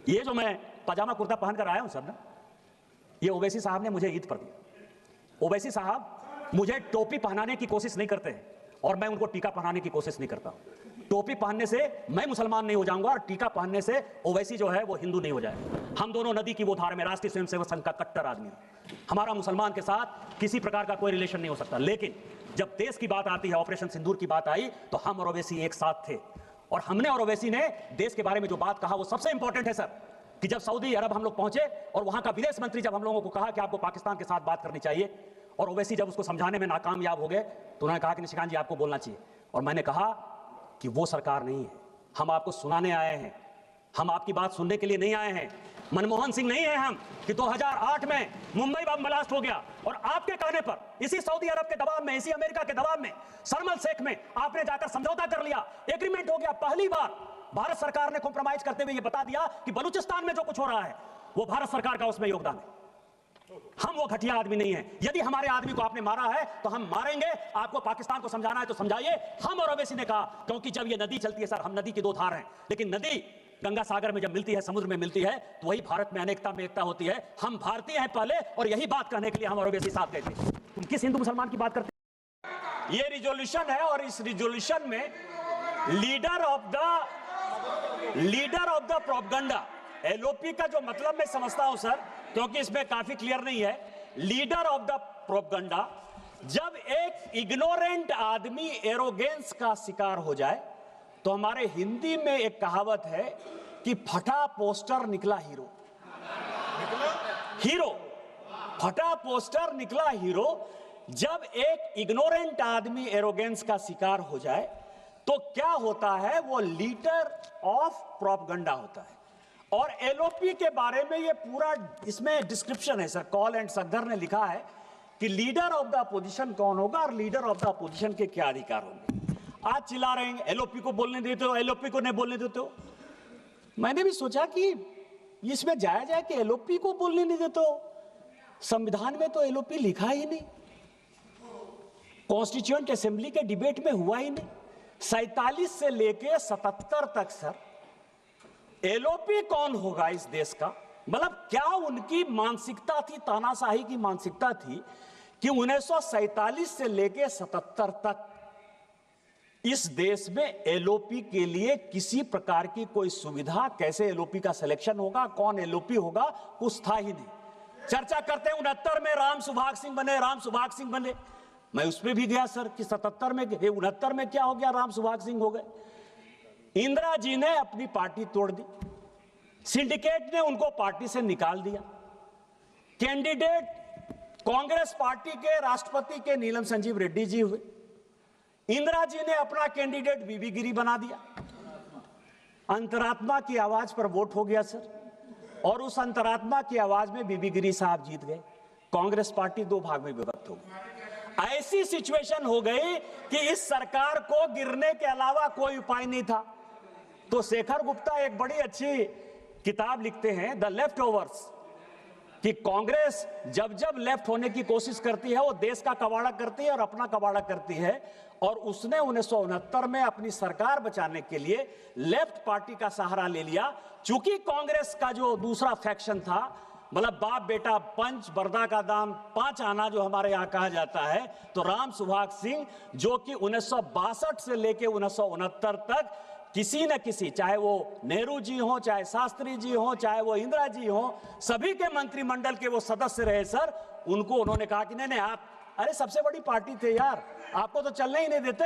ये जो मैं पजामा कुर्ता पहनकर आया हूं सर ना, ये ओवैसी साहब ने मुझे ईद पर दिया। ओवैसी साहब मुझे टोपी पहनाने की कोशिश नहीं करते हैं और मैं उनको टीका पहनाने की कोशिश नहीं करता। टोपी पहनने से मैं मुसलमान नहीं हो जाऊंगा और टीका पहनने से ओवैसी जो है वो हिंदू नहीं हो जाए। हम दोनों नदी की वो धार में राष्ट्रीय स्वयंसेवक संघ का कट्टर आदमी है। हमारा मुसलमान के साथ किसी प्रकार का कोई रिलेशन नहीं हो सकता, लेकिन जब देश की बात आती है, ऑपरेशन सिंदूर की बात आई, तो हम और ओवैसी एक साथ थे और हमने और ओवैसी ने देश के बारे में जो बात कहा वो सबसे इंपॉर्टेंट है सर। कि जब सऊदी अरब हम लोग पहुंचे और वहां का विदेश मंत्री जब हम लोगों को कहा कि आपको पाकिस्तान के साथ बात करनी चाहिए और ओवैसी जब उसको समझाने में नाकामयाब हो गए तो उन्होंने कहा कि निशिकांत जी आपको बोलना चाहिए। और मैंने कहा कि वो सरकार नहीं है, हम आपको सुनाने आए हैं, हम आपकी बात सुनने के लिए नहीं आए हैं। मनमोहन सिंह नहीं है हम कि 2008 में मुंबई बम ब्लास्ट हो गया और आपके कहने पर इसी सऊदी अरब के दबाव में, इसी अमेरिका के दबाव में, शर्म एल शेख में आपने जाकर समझौता कर लिया, एग्रीमेंट हो गया। पहली बार भारत सरकार ने कॉम्प्रोमाइज करते हुए ये बता दिया कि बलूचिस्तान में जो कुछ हो रहा है वो भारत सरकार का उसमें योगदान है। हम वो घटिया आदमी नहीं है। यदि हमारे आदमी को आपने मारा है तो हम मारेंगे। आपको पाकिस्तान को समझाना है तो समझाइए। हम और ओवैसी ने कहा, क्योंकि जब ये नदी चलती है सर, हम नदी की दो धार हैं, लेकिन नदी गंगा सागर में जब मिलती है, समुद्र में मिलती है, तो वही भारत में अनेकता में एकता होती है। हम भारतीय हैं पहले, और यही बात कहने के लिए हम और ओवैसी साथ गए थे। तुम किस हिंदू मुसलमान की बात करते? ये रिजोल्यूशन है और इस रिजोल्यूशन में leader of the propaganda, LOP का जो मतलब मैं समझता हूं सर, क्योंकि इसमें काफी क्लियर नहीं है। लीडर ऑफ द प्रोपगंडा, जब एक इग्नोरेंट आदमी एरोगेंस का शिकार हो जाए तो हमारे हिंदी में एक कहावत है कि फटा पोस्टर निकला हीरो। हीरो, फटा पोस्टर निकला हीरो। जब एक इग्नोरेंट आदमी एरोगेंस का शिकार हो जाए तो क्या होता है, वो लीडर ऑफ प्रोपगंडा होता है। और एलओपी के बारे में ये पूरा इसमें डिस्क्रिप्शन है सर। कॉल एंड सगदर ने लिखा है कि लीडर ऑफ द अपोजिशन कौन होगा और लीडर ऑफ द अपोजिशन के क्या अधिकार होंगे। आज चिल्ला रहे हैं एलओपी को बोलने देते हो, एलओपी को नहीं बोलने देते हो। मैंने भी सोचा कि इसमें जायज है कि एलओपी को बोलने नहीं देते हो। संविधान में तो एलओपी लिखा ही नहीं, कॉन्स्टिट्यूएंट असेंबली के डिबेट में हुआ ही नहीं। 47 से लेके 77 तक सर एलओपी कौन होगा इस देश का? मतलब क्या उनकी मानसिकता थी, तानाशाही की मानसिकता थी कि 1947 से लेके 77 तक इस देश में एलओपी के लिए किसी प्रकार की कोई सुविधा, कैसे एलओपी का सिलेक्शन होगा, कौन एलओपी होगा, कुछ था ही नहीं। चर्चा करते हैं 69 में राम सुभाग सिंह बने, राम सुभाग सिंह बने। मैं उसमें भी गया सर कि 77 में, 69 में क्या हो गया, राम सुभाग सिंह हो गए। इंदिरा जी ने अपनी पार्टी तोड़ दी, सिंडिकेट ने उनको पार्टी से निकाल दिया। कैंडिडेट कांग्रेस पार्टी के राष्ट्रपति के नीलम संजीव रेड्डी जी हुए। इंदिरा जी ने अपना कैंडिडेट बीबी गिरी बना दिया। अंतरात्मा की आवाज पर वोट हो गया सर, और उस अंतरात्मा की आवाज में बीबी गिरी साहब जीत गए। कांग्रेस पार्टी दो भाग में विभक्त हो गई। ऐसी सिचुएशन हो गई कि इस सरकार को गिरने के अलावा कोई उपाय नहीं था। तो शेखर गुप्ता एक बड़ी अच्छी किताब लिखते हैं, द लेफ्ट ओवर्स, कि कांग्रेस जब जब लेफ्ट होने की कोशिश करती है वो देश का कबाड़ा करती है और अपना कबाड़ा करती है। और उसने 1969 में अपनी सरकार बचाने के लिए लेफ्ट पार्टी का सहारा ले लिया। चूंकि कांग्रेस का जो दूसरा फैक्शन था, मतलब बाप बेटा पंच, बरदा का दाम 5 आना जो हमारे यहाँ कहा जाता है, तो राम सुभाग सिंह जो कि 1962 से लेके 1969 तक किसी न किसी, चाहे वो नेहरू जी हो, चाहे शास्त्री जी हो, चाहे वो इंदिरा जी हो, सभी के मंत्रिमंडल के वो सदस्य रहे सर। उनको उन्होंने कहा कि नहीं नहीं, आप अरे सबसे बड़ी पार्टी थे यार, आपको तो चलने ही नहीं देते।